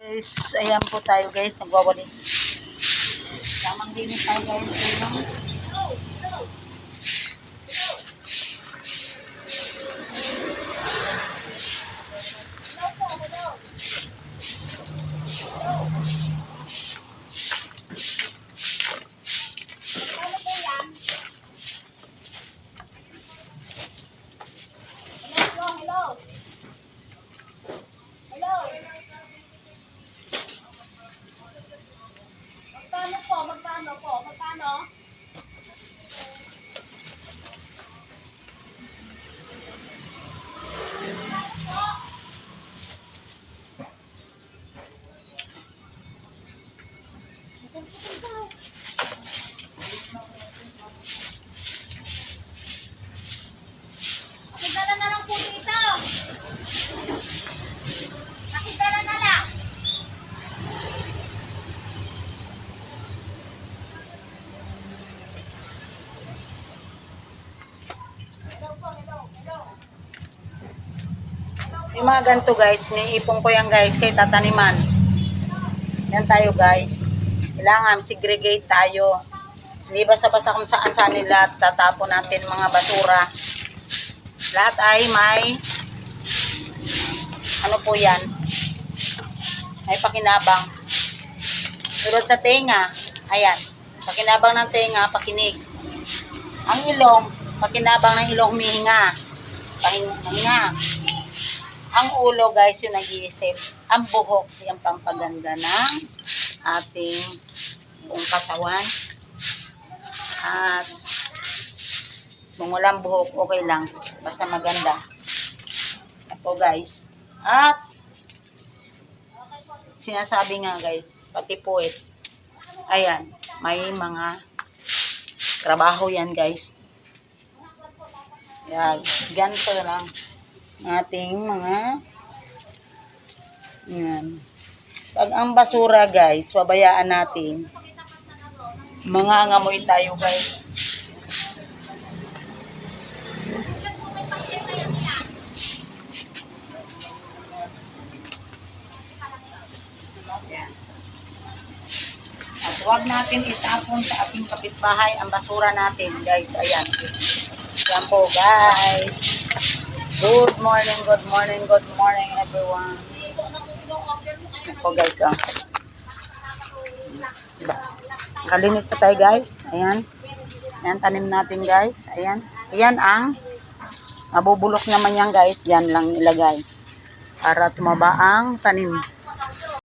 Guys, ayan po tayo guys, nagwawalis. Tamang dinis tayo guys. Magkano? Nakidala na lang po dito. Nakidala na lang. Yung mga ganito guys, niipon ko yan guys kay tataniman. Yan tayo guys. Kailangan segregate tayo. Hindi basta-basta kung saan nila tatapon natin mga basura. Lahat ay may ano po yan? May pakinabang. Tulad sa tenga. Ayan. Pakinabang ng tenga, pakinig. Ang ilong, pakinabang ng ilong humihinga. Pahinga. Ang ulo guys, yung nag-iisip. Ang buhok, yung pampaganda ng ating buong katawan. At kung walang buhok, okay lang. Basta maganda. Yan po guys. At sinasabi nga guys, pati puwet. Ayan, may mga trabaho yan guys. Yan, ganito lang ating mga yan. Pag ang basura guys, pabayaan natin, mangangamoy tayo guys. Yan. At huwag natin itapon sa ating kapitbahay ang basura natin guys. Ayan. Yan po guys. Good morning everyone. Yan po guys. Oh. Diba? Kalinis na tayo guys. Ayan. Ayan, tanim natin guys. Ayan. Ayan ang mabubulok naman yan guys. Diyan lang ilagay. Para tumaba ang tanim.